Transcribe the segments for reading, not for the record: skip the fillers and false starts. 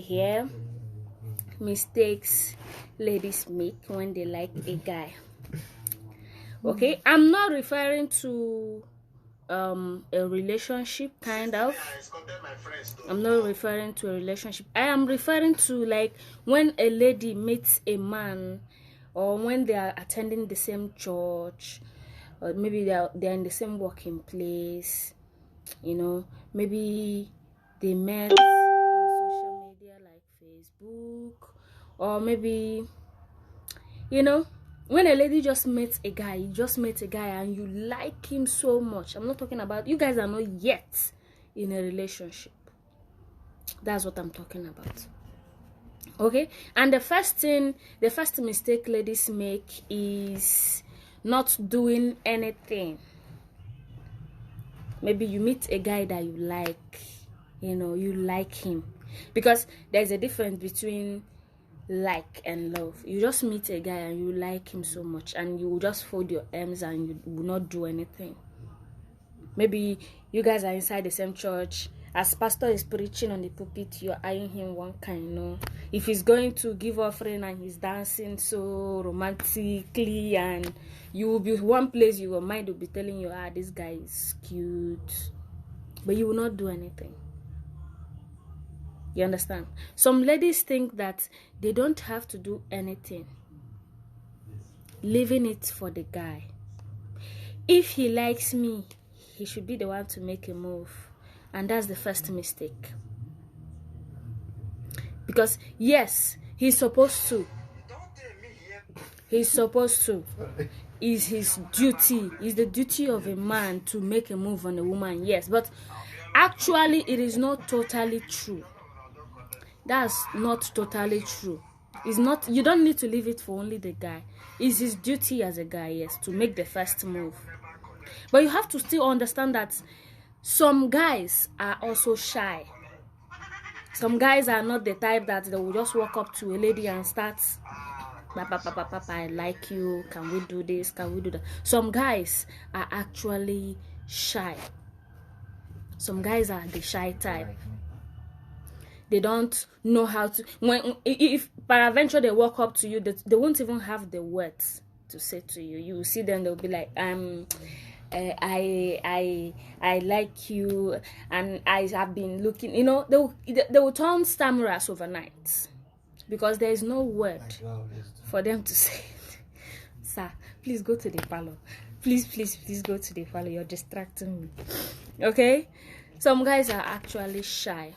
Here, mistakes ladies make when they like a guy. Okay, I'm not referring to a relationship, kind of. I'm not referring to a relationship. I am referring to like when a lady meets a man, or when they are attending the same church, or maybe they're in the same working place. Maybe they met on social media like Facebook, or maybe when a lady just met a guy, and you like him so much. I'm not talking about you guys are not yet in a relationship. That's what I'm talking about. Okay, and the first mistake ladies make is not doing anything. Maybe you meet a guy that you like, you like him, because there's a difference between like and love. You just meet a guy and you like him so much, and you will just fold your arms and you will not do anything. Maybe you guys are inside the same church. As pastor is preaching on the pulpit, you're eyeing him one kind, if he's going to give offering and he's dancing so romantically, and you will be one place, your mind will be telling you, this guy is cute, but you will not do anything. You understand? Some ladies think that they don't have to do anything, leaving it for the guy. If he likes me, he should be the one to make a move. And that's the first mistake. Because yes, he's supposed to. It's his duty. It's the duty of a man to make a move on a woman, yes. But actually, it is not totally true. That's not totally true. It's not. You don't need to leave it for only the guy. It's his duty as a guy, yes, to make the first move. But you have to still understand that some guys are also shy. Some guys are not the type that they will just walk up to a lady and start, Papa, I like you. Can we do this? Can we do that? Some guys are actually shy. Some guys are the shy type. They don't know how to. If peradventure they walk up to you, they won't even have the words to say to you. You will see them, they'll be like, I like you, and I have been looking. They will turn stammerers overnight because there is no word for them to say. Sir, please go to the parlor. Please go to the parlor. You're distracting me. Okay, some guys are actually shy.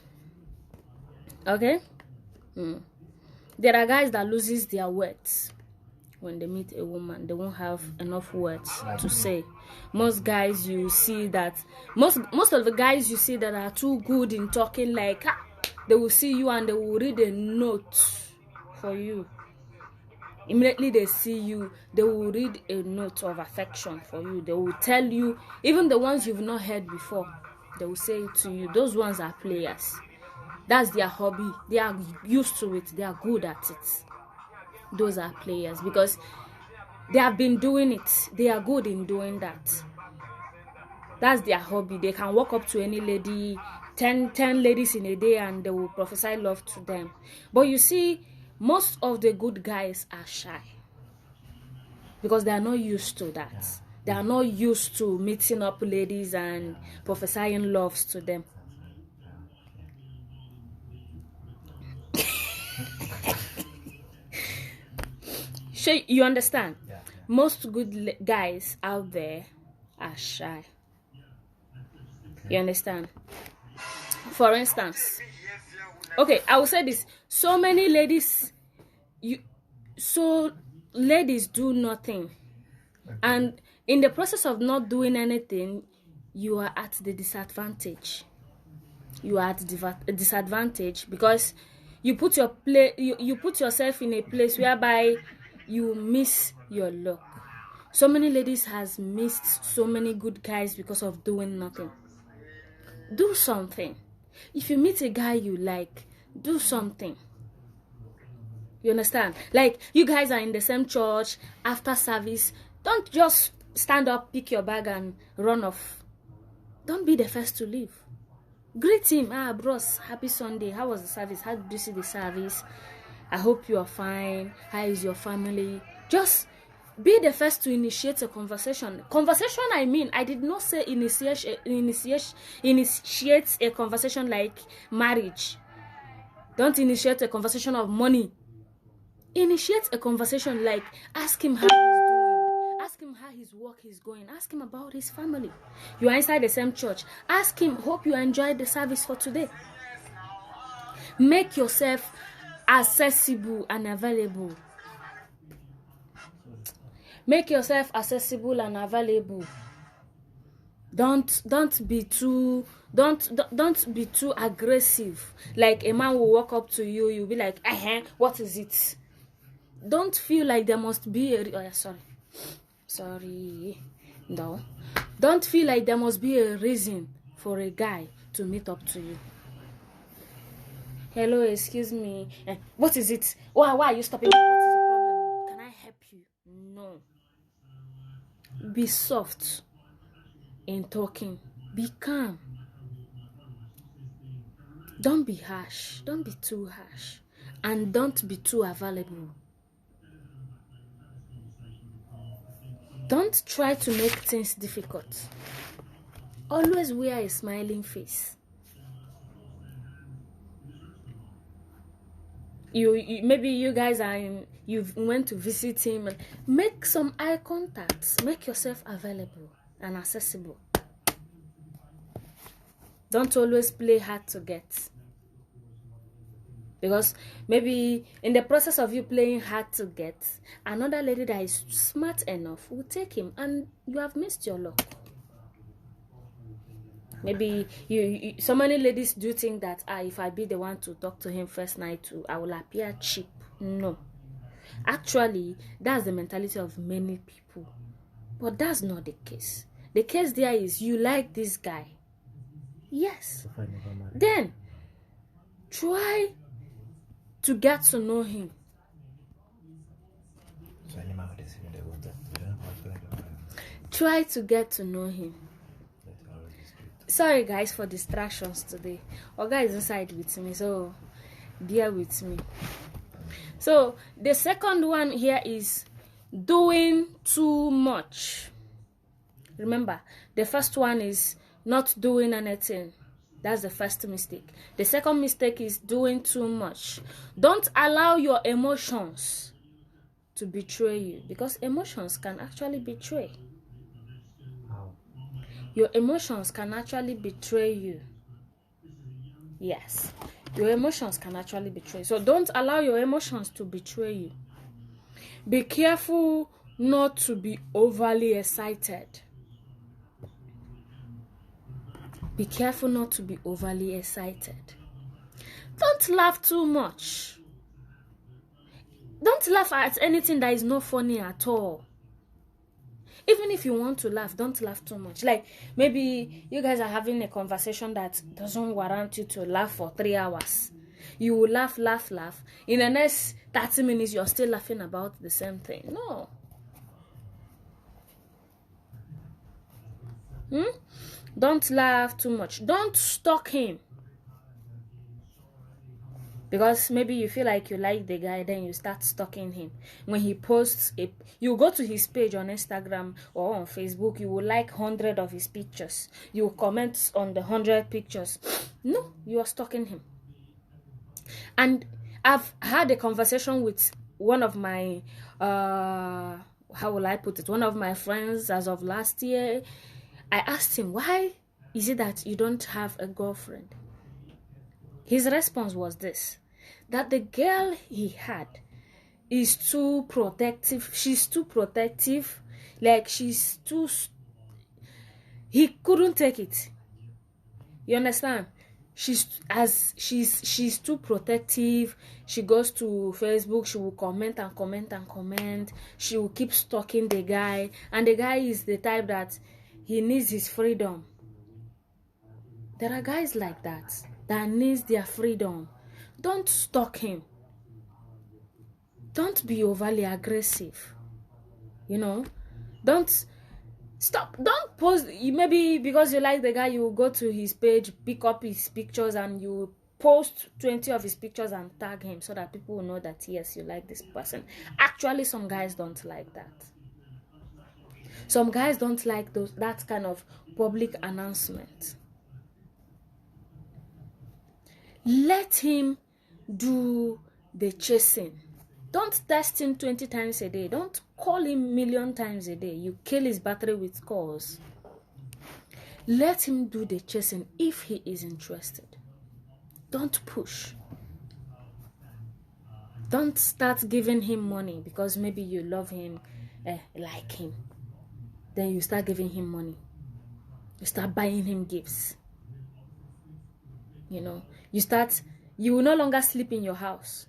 Okay, there are guys that loses their words when they meet a woman. They won't have enough words to say. Most guys you see that most of the guys you see that are too good in talking, like they will see you and they will read a note for you. Immediately they see you, they will read a note of affection for you. They will tell you, even the ones you've not heard before, they will say it to you. Those ones are players. That's their hobby. They are used to it. They are good at it. Those are players because they have been doing it. They are good in doing that. That's their hobby. They can walk up to any lady, 10 ladies in a day, and they will prophesy love to them. But you see, most of the good guys are shy because they are not used to that. They are not used to meeting up ladies and prophesying loves to them. Sure, you understand? Yeah. Most good guys out there are shy. You understand? For instance, okay, I will say this. So many ladies, ladies do nothing. And in the process of not doing anything, you are at the disadvantage. You are at a disadvantage because you put yourself in a place whereby you miss your luck. So many ladies has missed so many good guys because of doing nothing. Do something. If you meet a guy you like, do something. You understand? Like, you guys are in the same church, after service, don't just stand up, pick your bag and run off. Don't be the first to leave. Greet him. Ah, bros, happy Sunday. How was the service? How did you see the service? I hope you are fine. How is your family? Just be the first to initiate a conversation. Conversation, I mean, I did not say initiate a conversation like marriage. Don't initiate a conversation of money. Initiate a conversation like ask him how he's doing. Ask him how his work is going. Ask him about his family. You are inside the same church. Ask him, hope you enjoyed the service for today. Make yourself accessible and available. Make yourself accessible and available. Don't be too aggressive. Like a man will walk up to you, you'll be like, what is it? Don't feel like there must be a no. Don't feel like there must be a reason for a guy to meet up to you. Hello, excuse me. What is it? Why are you stopping me? What is the problem? Can I help you? No. Be soft in talking. Be calm. Don't be harsh. Don't be too harsh. And don't be too available. Don't try to make things difficult. Always wear a smiling face. Maybe you guys you went to visit him. Make some eye contact. Make yourself available and accessible. Don't always play hard to get. Because maybe in the process of you playing hard to get, another lady that is smart enough will take him and you have missed your luck. Maybe so many ladies do think that if I be the one to talk to him first night, I will appear cheap. No. Actually, that's the mentality of many people. But that's not the case. The case there is you like this guy. Yes. Then try to get to know him. Try to get to know him. Sorry guys for distractions today. Oga is inside with me, so bear with me. So the second one here is doing too much. Remember, the first one is not doing anything. That's the first mistake. The second mistake is doing too much. Don't allow your emotions to betray you, because emotions can actually betray. Your emotions can actually betray you. Yes, your emotions can actually betray. So don't allow your emotions to betray you. Be careful not to be overly excited. Be careful not to be overly excited. Don't laugh too much. Don't laugh at anything that is not funny at all. Even if you want to laugh, don't laugh too much. Like maybe you guys are having a conversation that doesn't warrant you to laugh for 3 hours. You will laugh. In the next 30 minutes, you're still laughing about the same thing. No. Don't laugh too much. Don't stalk him. Because maybe you feel like you like the guy, then you start stalking him. When he posts, you go to his page on Instagram or on Facebook, you will like 100 of his pictures. You will comment on the 100 pictures. No, you are stalking him. And I've had a conversation with one of my, how will I put it? One of my friends as of last year. I asked him, why is it that you don't have a girlfriend? His response was this, that the girl he had is too protective. She's too protective. Like he couldn't take it. You understand? She's too protective. She goes to Facebook, she will comment and comment and comment. She will keep stalking the guy. And the guy is the type that he needs his freedom. There are guys like that needs their freedom. Don't stalk him. Don't be overly aggressive. You know, don't Stop. Don't post. Maybe because you like the guy, you go to his page, pick up his pictures, and you post 20 of his pictures and tag him so that people will know that yes, you like this person. Actually, some guys don't like that. Some guys don't like that kind of public announcement. Let him do the chasing. Don't text him 20 times a day. Don't call him a million times a day. You kill his battery with calls. Let him do the chasing if he is interested. Don't push. Don't start giving him money because maybe you love him, like him. Then you start giving him money. You start buying him gifts. You will no longer sleep in your house.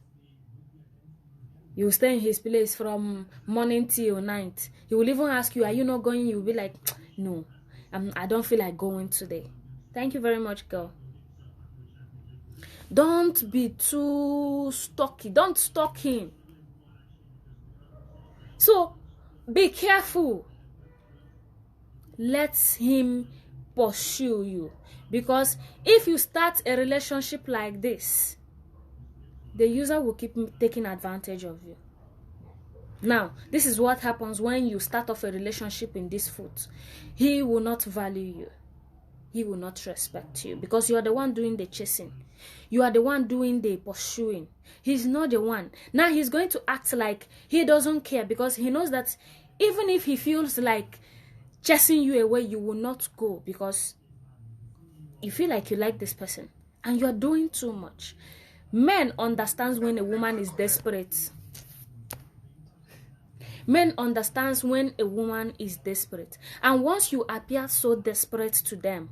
You will stay in his place from morning till night. He will even ask you, are you not going? You will be like, no, I don't feel like going today. Thank you very much, girl. Don't be too stocky. Don't stalk him. So, be careful. Let him pursue you. Because if you start a relationship like this, the user will keep taking advantage of you. Now, this is what happens when you start off a relationship in this foot. He will not value you. He will not respect you because you are the one doing the chasing. You are the one doing the pursuing. He's not the one. Now he's going to act like he doesn't care because he knows that even if he feels like chasing you away, you will not go because you feel like you like this person and you are doing too much. Men understand when a woman is desperate. Men understand when a woman is desperate. And once you appear so desperate to them,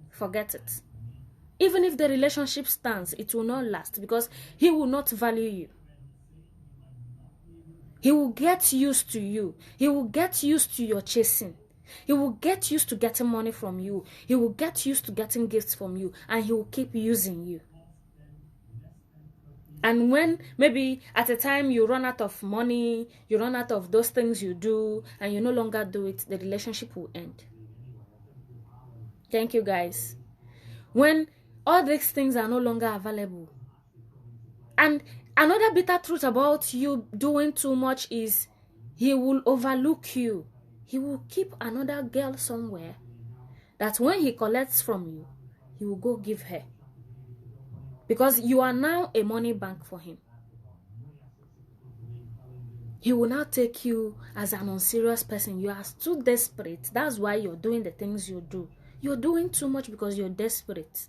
forget it. Even if the relationship stands, it will not last because he will not value you. He will get used to you. He will get used to your chasing. He will get used to getting money from you. He will get used to getting gifts from you. And he will keep using you. And when maybe at a time you run out of money, you run out of those things you do, and you no longer do it, the relationship will end. Thank you, guys. When all these things are no longer available. And another bitter truth about you doing too much is he will overlook you. He will keep another girl somewhere that when he collects from you, he will go give her. Because you are now a money bank for him. He will now take you as an unserious person. You are too desperate. That's why you're doing the things you do. You're doing too much because you're desperate.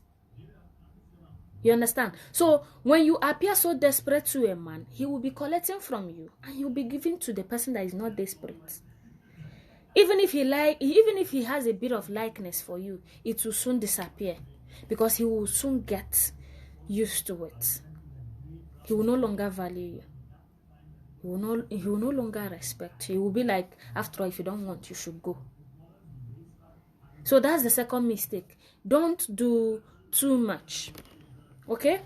You understand? So when you appear so desperate to a man, he will be collecting from you and he'll be giving to the person that is not desperate. Even if he has a bit of likeness for you, it will soon disappear because he will soon get used to it. He will no longer value you. He will no longer respect you. He will be like, after all, if you don't want, you should go. So that's the second mistake. Don't do too much. Okay?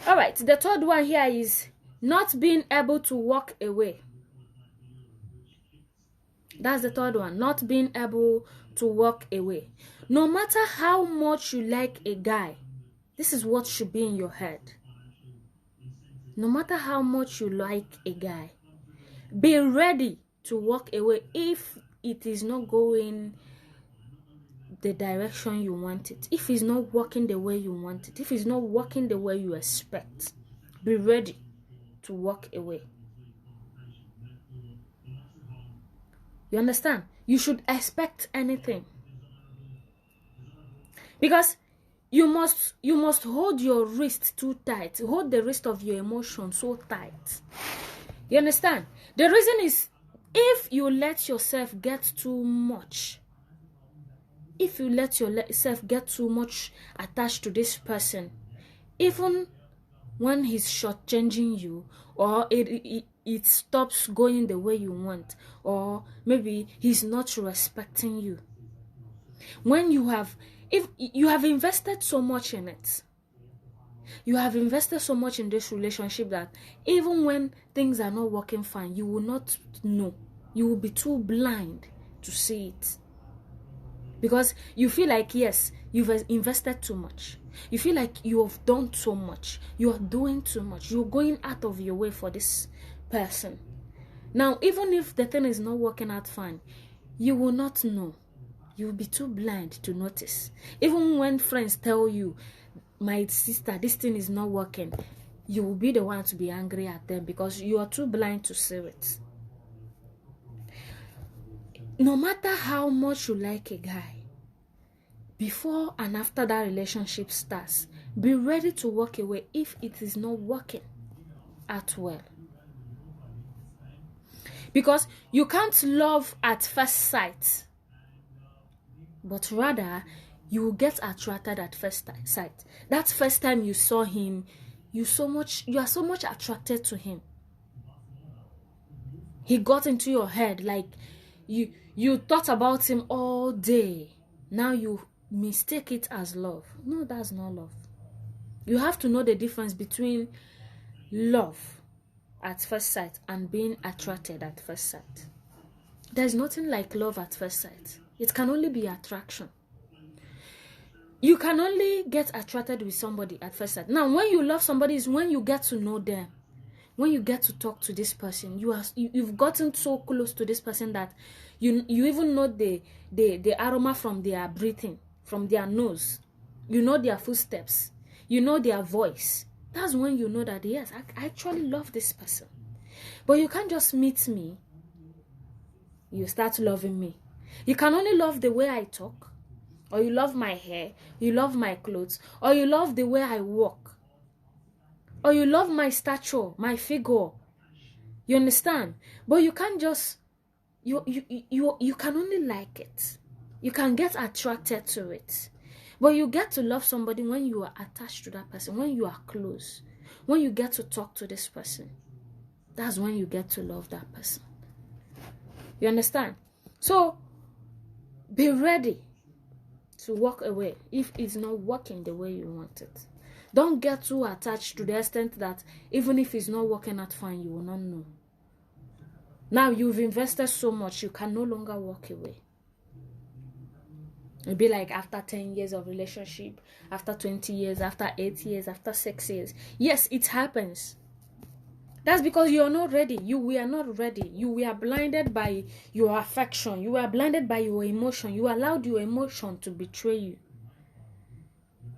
All right. The third one here is not being able to walk away. That's the third one. Not being able to walk away. No matter how much you like a guy, this is what should be in your head. No matter how much you like a guy, be ready to walk away if it is not going the direction you want it. If it's not working the way you want it. If it's not working the way you expect. Be ready to walk away. You understand? You should expect anything. Because you must hold your wrist too tight. Hold the wrist of your emotion so tight. You understand? The reason is if you let yourself get too much, if you let yourself get too much attached to this person, even when he's shortchanging you, or it stops going the way you want, or maybe he's not respecting you. If you have invested so much in it, you have invested so much in this relationship that even when things are not working fine, you will not know. You will be too blind to see it. Because you feel like, yes, you've invested too much. You feel like you have done so much. You are doing too much. You're going out of your way for this person. Now, even if the thing is not working out fine, you will not know. You will be too blind to notice. Even when friends tell you, my sister, this thing is not working, you will be the one to be angry at them because you are too blind to see it. No matter how much you like a guy, before and after that relationship starts, be ready to walk away if it is not working out well. Because you can't love at first sight, but rather you will get attracted at first sight. That first time you saw him, you are so much attracted to him. He got into your head, like you thought about him all day. Now you mistake it as love. No, that's not love. You have to know the difference between love at first sight and being attracted at first sight. There's nothing like love at first sight. It can only be attraction. You can only get attracted with somebody at first sight. Now, when you love somebody is when you get to know them. When you get to talk to this person, you've gotten so close to this person that you even know the aroma from their breathing, from their nose. You know their footsteps. You know their voice. That's when you know that, yes, I actually love this person. But you can't just meet me. You start loving me. You can only love the way I talk, or you love my hair, you love my clothes, or you love the way I walk, or you love my stature, my figure. You understand? But you can't just, you can only like it. You can get attracted to it. But you get to love somebody when you are attached to that person, when you are close, when you get to talk to this person. That's when you get to love that person. You understand? So, be ready to walk away if it's not working the way you want it. Don't get too attached to the extent that even if it's not working out fine, you will not know. Now you've invested so much, you can no longer walk away. It'll be like after 10 years of relationship, after 20 years, after 8 years, after 6 years. Yes, it happens. That's because you are not ready. You were not ready. You were blinded by your affection. You were blinded by your emotion. You allowed your emotion to betray you.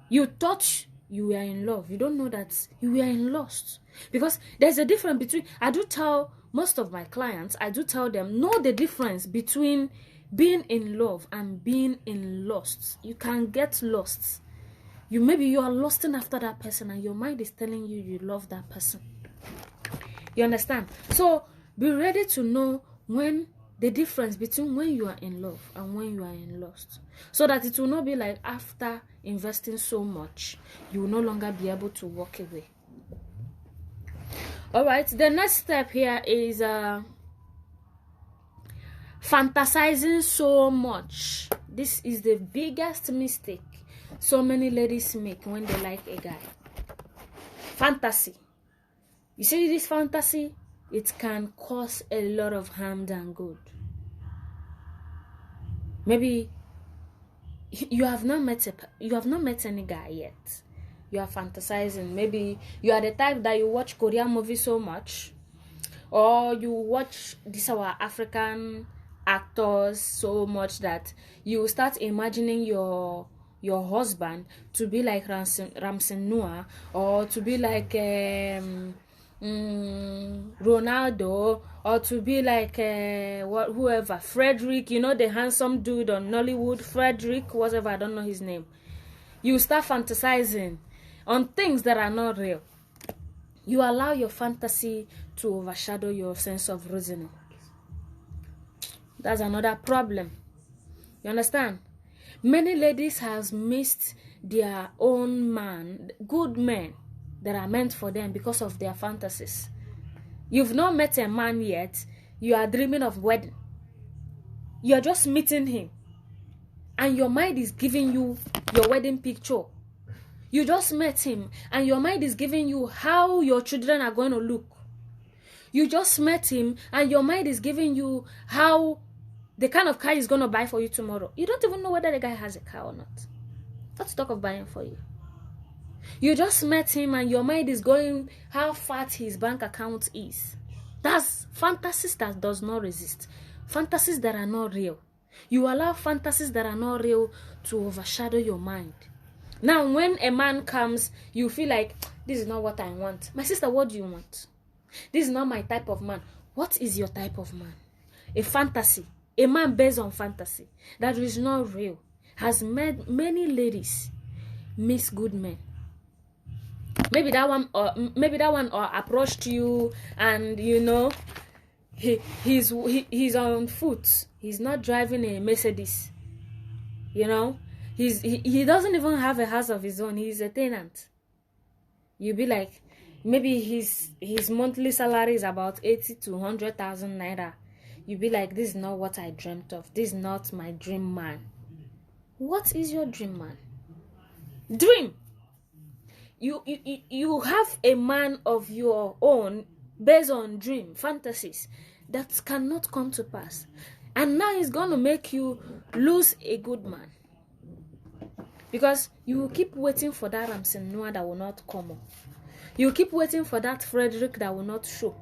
You thought you were in love. You don't know that you were in lust. Because there's a difference between, I do tell most of my clients, I do tell them, know the difference between being in love and being in lust. You can get lost. Maybe you are lusting after that person and your mind is telling you you love that person. You understand? So be ready to know when the difference between when you are in love and when you are in lust, so that it will not be like after investing so much, you will no longer be able to walk away. All right, the next step here is fantasizing so much. This is the biggest mistake so many ladies make when they like a guy. Fantasy. You see this fantasy? It can cause a lot of harm than good. Maybe you have not met any guy yet. You are fantasizing. Maybe you are the type that you watch Korean movies so much, or you watch our African actors so much that you start imagining your husband to be like Ramsey Noah, or to be like Ronaldo, or to be like whoever, Frederick, you know, the handsome dude on Nollywood, Frederick, whatever, I don't know his name. You start fantasizing on things that are not real. You allow your fantasy to overshadow your sense of reasoning. That's another problem. You understand? Many ladies have missed their own man, good men that are meant for them because of their fantasies. You've not met a man yet. You are dreaming of wedding. You're just meeting him, and your mind is giving you your wedding picture. You just met him, and your mind is giving you how your children are going to look. You just met him, and your mind is giving you how the kind of car he's going to buy for you tomorrow. You don't even know whether the guy has a car or not. Let's talk of buying for you. You just met him and your mind is going how fat his bank account is. That's fantasies that does not resist. Fantasies that are not real. You allow fantasies that are not real to overshadow your mind. Now, when a man comes, you feel like, this is not what I want. My sister, what do you want? This is not my type of man. What is your type of man? A fantasy. A man based on fantasy. That is not real. Has made many ladies miss good men. Maybe that one approached you, and you know he's on foot. He's not driving a Mercedes. You know, he doesn't even have a house of his own. He's a tenant. You'll be like, maybe his monthly salary is about 80 to 100,000 naira. You'll be like, this is not what I dreamt of. This is not my dream man. What is your dream man? Dream. You have a man of your own based on dream, fantasies that cannot come to pass. And now it's going to make you lose a good man. Because you will keep waiting for that Ramsen Noah that will not come up. You keep waiting for that Frederick that will not show.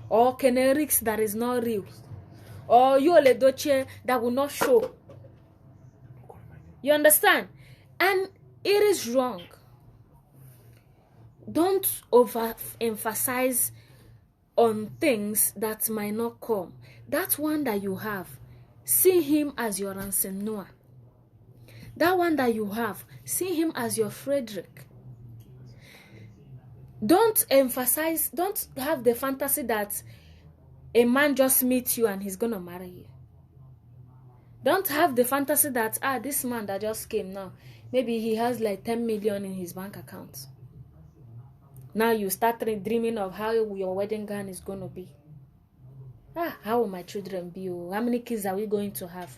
Or Kenerics that is not real. Or Yole Doche that will not show. You understand? And it is wrong. Don't overemphasize on things that might not come. That one that you have, see him as your Ramsen Noah. That one that you have, see him as your Frederick. Don't have the fantasy that a man just meets you and he's gonna marry you. Don't have the fantasy that, this man that just came now, maybe he has like 10 million in his bank account. Now you start dreaming of how your wedding gown is gonna be. How will my children be? How many kids are we going to have?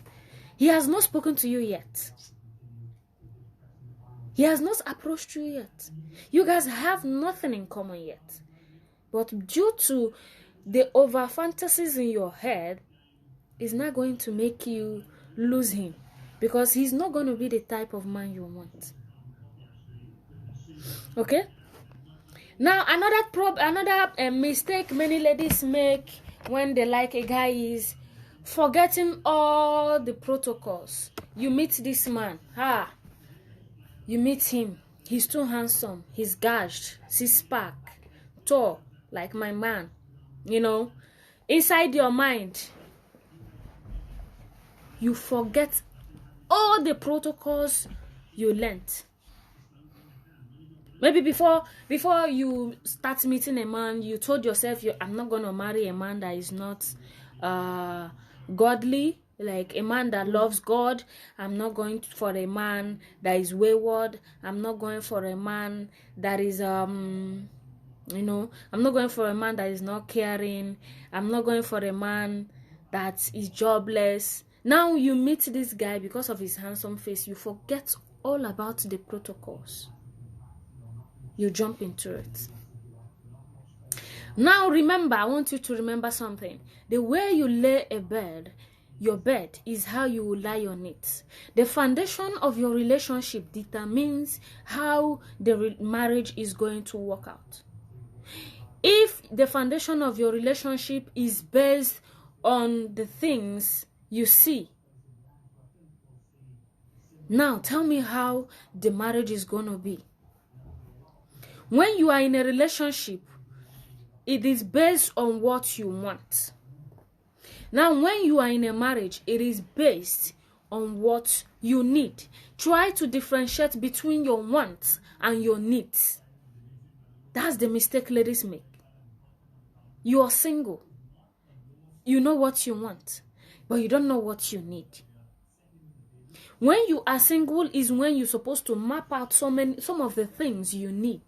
He has not spoken to you yet. He has not approached you yet. You guys have nothing in common yet. But due to the over fantasies in your head, it's not going to make you lose him. Because he's not going to be the type of man you want. Okay? Now, another mistake many ladies make when they like a guy is forgetting all the protocols. You meet this man. You meet him. He's too handsome. He's gauged. Six-pack. Tall. Like my man. You know. Inside your mind, you forget all the protocols you learnt. Maybe before you start meeting a man, you told yourself, I'm not going to marry a man that is not godly, like a man that loves God. I'm not going for a man that is wayward. I'm not going for a man that is, I'm not going for a man that is not caring. I'm not going for a man that is jobless. Now you meet this guy because of his handsome face. You forget all about the protocols. You jump into it. Now remember, I want you to remember something. The way you lay a bed, your bed is how you will lie on it. The foundation of your relationship determines how the marriage is going to work out. If the foundation of your relationship is based on the things you see, now tell me how the marriage is going to be. When you are in a relationship, it is based on what you want. Now, when you are in a marriage, it is based on what you need. Try to differentiate between your wants and your needs. That's the mistake ladies make. You are single. You know what you want, but you don't know what you need. When you are single is when you're supposed to map out some of the things you need.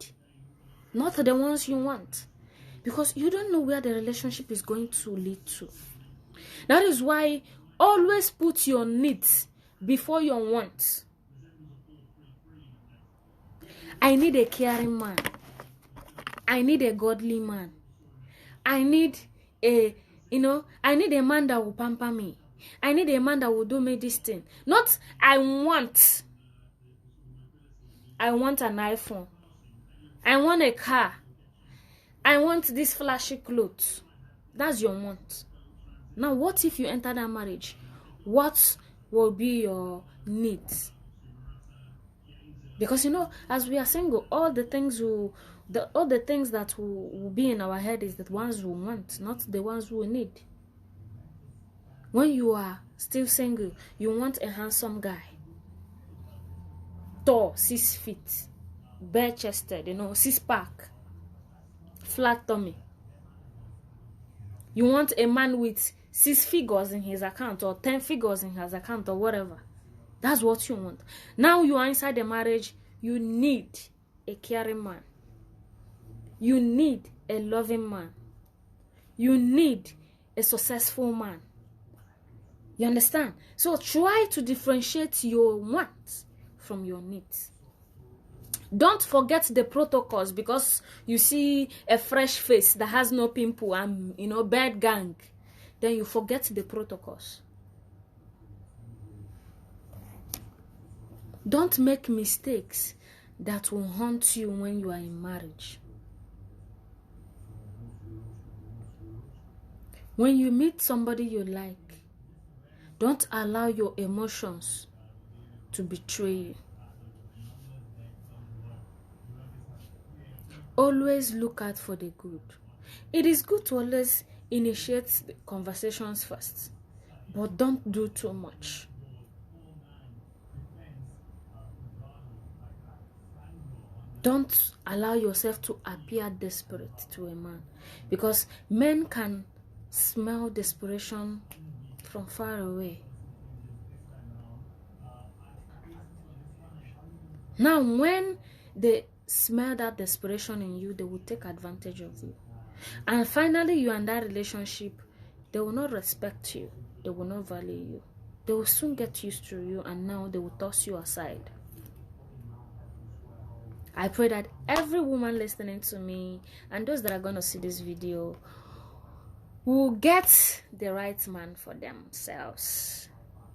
Not the ones you want. Because you don't know where the relationship is going to lead to. That is why always put your needs before your wants. I need a caring man. I need a godly man. I need a man that will pamper me. I need a man that will do me this thing. Not I want an iPhone. I want a car. I want this flashy clothes. That's your want. Now, what if you enter that marriage? What will be your needs? Because as we are single, all the things that will be in our head is the ones we want, not the ones we need. When you are still single, you want a handsome guy, tall, 6 feet, bare-chested, 6-pack, flat tummy. You want a man with 6 figures in his account or 10 figures in his account or whatever. That's what you want. Now you are inside the marriage. You need a caring man. You need a loving man. You need a successful man. You understand? So try to differentiate your wants from your needs. Don't forget the protocols, because you see a fresh face that has no pimple and bad gang, then you forget the protocols. Don't make mistakes that will haunt you when you are in marriage. When you meet somebody you like, don't allow your emotions to betray you. Always look out for the good. It is good to always initiate the conversations first, but don't do too much. Don't allow yourself to appear desperate to a man, because men can smell desperation from far away. Now, when they smell that desperation in you, they will take advantage of you. And finally, you are in that relationship, they will not respect you. They will not value you. They will soon get used to you, and now they will toss you aside. I pray that every woman listening to me and those that are going to see this video will get the right man for themselves.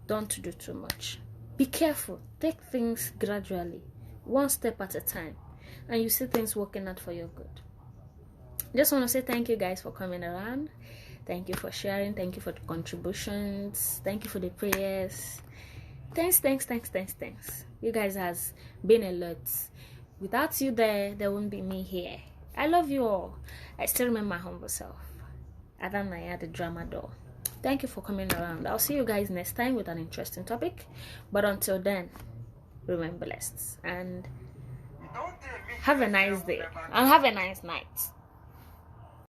Don't do too much. Be careful. Take things gradually, one step at a time, and you see things working out for your good. Just want to say thank you guys for coming around. Thank you for sharing. Thank you for the contributions. Thank you for the prayers. Thanks. You guys has been a lot. Without you there won't be me here. I love you all. I still remember my humble self. Adanaya, the drama doll. Thank you for coming around. I'll see you guys next time with an interesting topic. But until then, remain blessed and have a nice day and have a nice night.